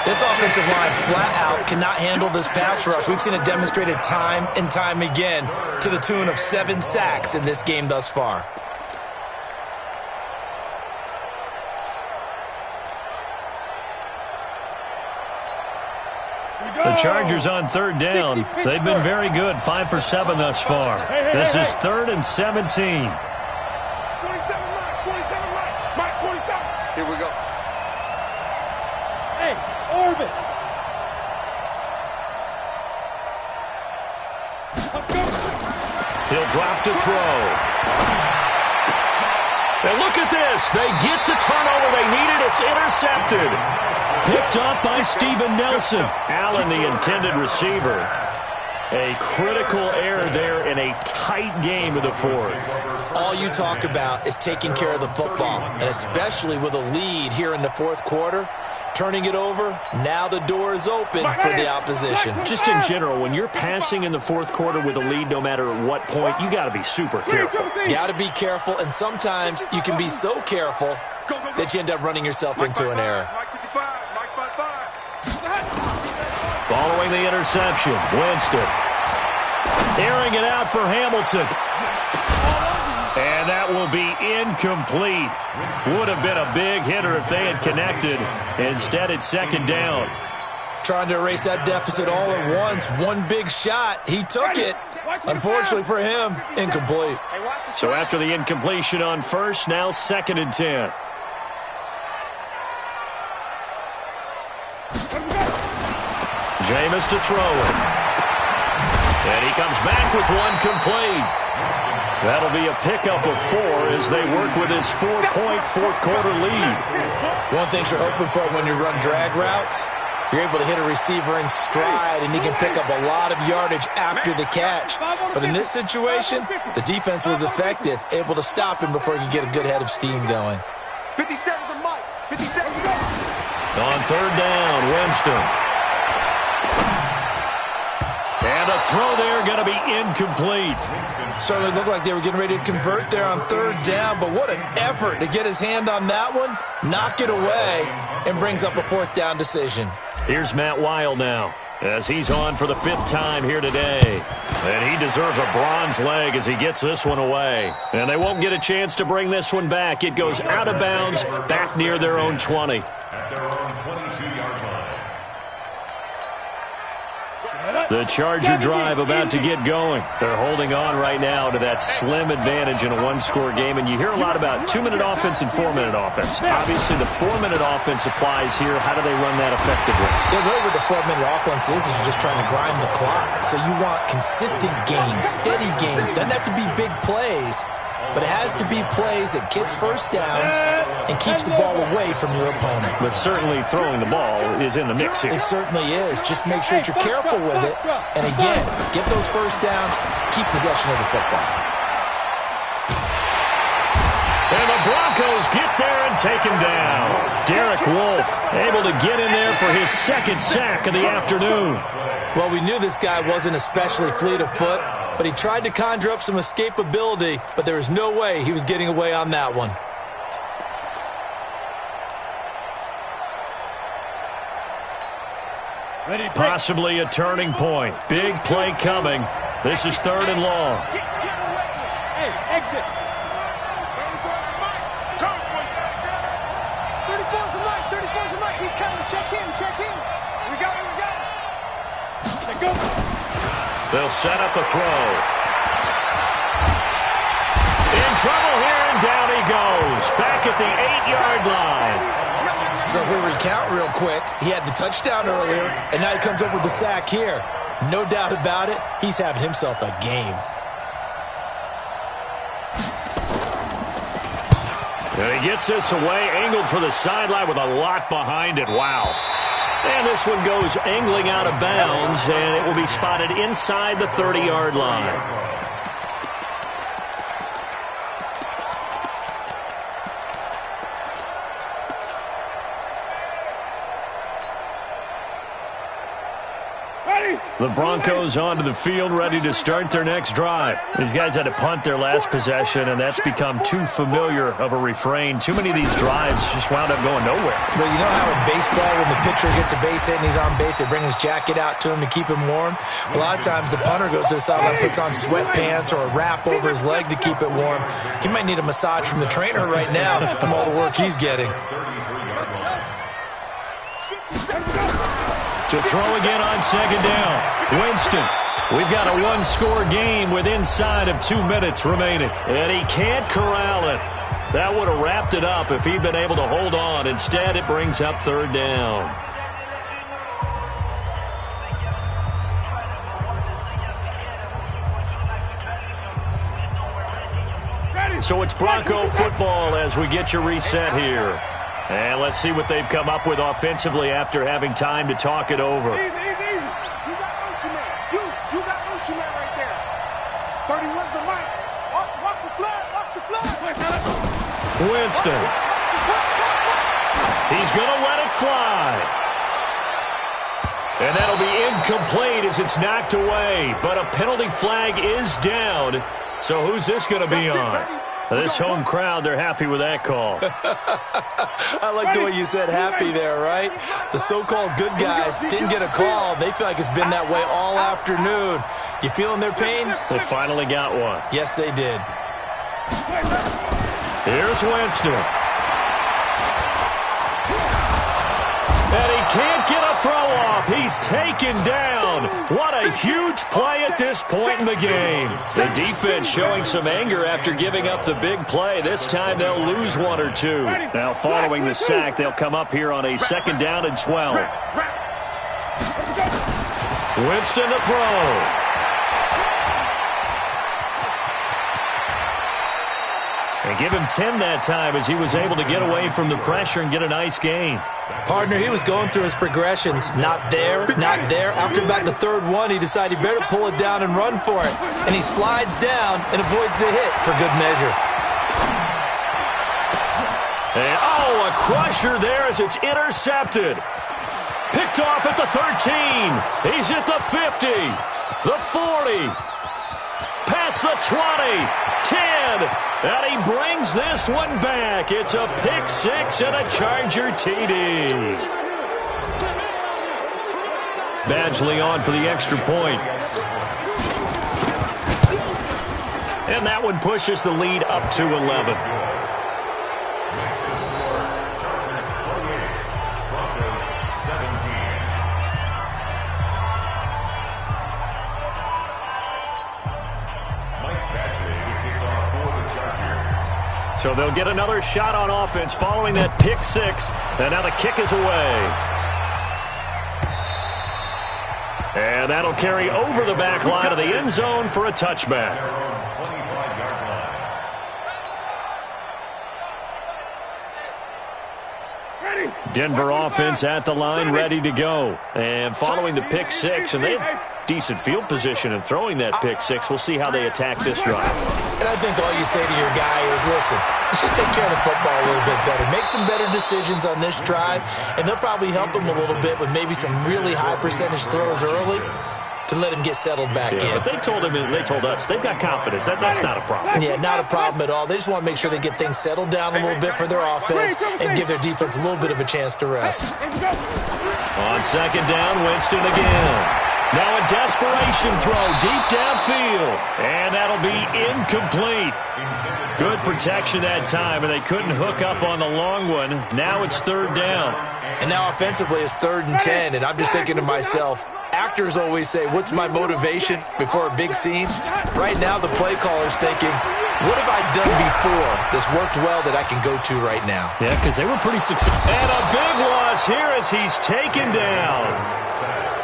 D: This offensive line flat out cannot handle this pass rush. We've seen it demonstrated time and time again to the tune of 7 sacks in this game thus far.
A: The Chargers on 3rd down. They've been very good, 5 for 7 thus far. This is 3rd and 17.
B: 27 Mike, 27. Here we go.
F: Hey, Orbit.
A: He'll drop to throw. And look at this. They get the turnover they needed. It's intercepted. Picked up by Steven Nelson. Allen, the intended receiver. A critical error there in a tight game of the fourth.
D: All you talk about is taking care of the football, and especially with a lead here in the fourth quarter. Turning it over, now the door is open for the opposition.
A: Just in general, when you're passing in the fourth quarter with a lead, no matter at what point, you got to be super careful.
D: Got to be careful, and sometimes you can be so careful that you end up running yourself into an error.
A: Following the interception, Winston airing it out for Hamilton. And that will be incomplete. Would have been a big hitter if they had connected. Instead, it's second down.
D: Trying to erase that deficit all at once. One big shot. He took it. Unfortunately for him, incomplete.
A: So after the incompletion on first, now 2nd and 10. Jameis to throw it. And he comes back with one complete. That'll be a pickup of 4 as they work with his 4-point fourth-quarter lead.
D: One thing you're hoping for when you run drag routes, you're able to hit a receiver in stride, and he can pick up a lot of yardage after the catch. But in this situation, the defense was effective, able to stop him before he could get a good head of steam going.
B: 50 seconds to Mike. 50 seconds to go.
A: On third down, Winston. And a throw there going to be incomplete.
D: Certainly looked like they were getting ready to convert there on third down, but what an effort to get his hand on that one, knock it away, and brings up a 4th down decision.
A: Here's Matt Weil now as he's on for the 5th time here today. And he deserves a bronze leg as he gets this one away. And they won't get a chance to bring this one back. It goes out of bounds back near their own 20.
C: At their own 22-yard line.
A: The Charger drive about to get going. They're holding on right now to that slim advantage in a one-score game. And you hear a lot about 2-minute offense and 4-minute offense. Obviously, the 4-minute offense applies here. How do they run that effectively?
D: Yeah, really what the 4-minute offense is you're just trying to grind the clock. So you want consistent gains, steady gains. Doesn't have to be big plays, but it has to be plays that gets first downs and keeps the ball away from your opponent.
A: But certainly throwing the ball is in the mix here.
D: It certainly is. Just make sure that you're careful with it. And again, get those first downs, keep possession of the football.
A: And the Broncos get there and take him down. Derek Wolfe able to get in there for his 2nd sack of the afternoon.
D: Well, we knew this guy wasn't especially fleet of foot, but he tried to conjure up some escapability, but there was no way he was getting away on that one.
A: Possibly a turning point. Big play coming. This is 3rd and long.
F: Hey, exit. 34's the Mike. 34's the Mike. He's coming. Check him. Check him. We got it. We got it. Let's go.
A: They'll set up a throw. In trouble here, and down he goes. Back at the 8-yard line.
D: So if we recount real quick, he had the touchdown earlier, and now he comes up with the sack here. No doubt about it, he's having himself a game.
A: And he gets this away, angled for the sideline with a lot behind it. Wow. And this one goes angling out of bounds, and it will be spotted inside the 30-yard line. The Broncos onto the field, ready to start their next drive. These guys had to punt their last possession, and that's become too familiar of a refrain. Too many of these drives just wound up going nowhere.
D: Well, you know how in baseball, when the pitcher gets a base hit and he's on base, they bring his jacket out to him to keep him warm? A lot of times the punter goes to the sideline, puts on sweatpants or a wrap over his leg to keep it warm. He might need a massage from the trainer right now from all the work he's getting.
A: To throw again on 2nd down. Winston. We've got a one-score game with inside of 2 minutes remaining. And he can't corral it. That would have wrapped it up if he'd been able to hold on. Instead, it brings up 3rd down. So it's Bronco football as we get your reset here. And let's see what they've come up with offensively after having time to talk it over.
B: Easy. You got motion, man. You got
A: Winston. He's going to let it fly. And that'll be incomplete as it's knocked away. But a penalty flag is down. So who's this going to be on? This home crowd, they're happy with that call.
D: I like the way you said happy there, right? The so-called good guys didn't get a call. They feel like it's been that way all afternoon. You feeling their pain?
A: They finally got one.
D: Yes, they did.
A: Here's Winston. And he can't get a throw off. He's taken down. What a huge play at this point in the game. The defense showing some anger after giving up the big play. This time they'll lose one or two. Now following the sack, they'll come up here on a 2nd down and 12. Winston to throw. And give him 10 that time as he was able to get away from the pressure and get a nice gain.
D: Partner, he was going through his progressions. Not there, not there. After about the 3rd one, he decided he better pull it down and run for it. And he slides down and avoids the hit for good measure.
A: And, a crusher there as it's intercepted. Picked off at the 13. He's at the 50, the 40, past the 20, 10. And he brings this one back. It's a pick 6 and a Charger TD. Badgley on for the extra point. And that one pushes the lead up to 11. So they'll get another shot on offense following that pick 6. And now the kick is away. And that'll carry over the back line of the end zone for a touchback. Denver offense at the line, ready to go. And following the pick 6, and they have decent field position in throwing that pick 6. We'll see how they attack this drive.
D: And I think all you say to your guy is, listen, let's just take care of the football a little bit better. Make some better decisions on this drive, and they'll probably help him a little bit with maybe some really high percentage throws early to let him get settled back in.
A: But they told us they've got confidence. That's not a problem.
D: Yeah, not a problem at all. They just want to make sure they get things settled down a little bit for their offense and give their defense a little bit of a chance to rest.
A: On 2nd down, Winston again. Now a desperation throw deep downfield. And that'll be incomplete. Good protection that time, and they couldn't hook up on the long one. Now it's 3rd down.
D: And now offensively it's 3rd and 10, and I'm just thinking to myself, actors always say, what's my motivation before a big scene? Right now the play caller's thinking, what have I done before that's worked well that I can go to right now?
A: Yeah, because they were pretty successful. And a big loss here as he's taken down.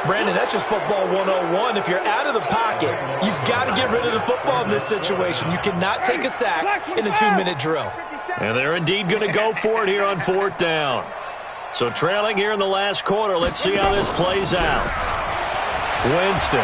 D: Brandon, that's just football 101. If you're out of the pocket, you've got to get rid of the football in this situation. You cannot take a sack in a 2-minute drill.
A: And they're indeed going to go for it here on 4th down. So trailing here in the last quarter, let's see how this plays out. Winston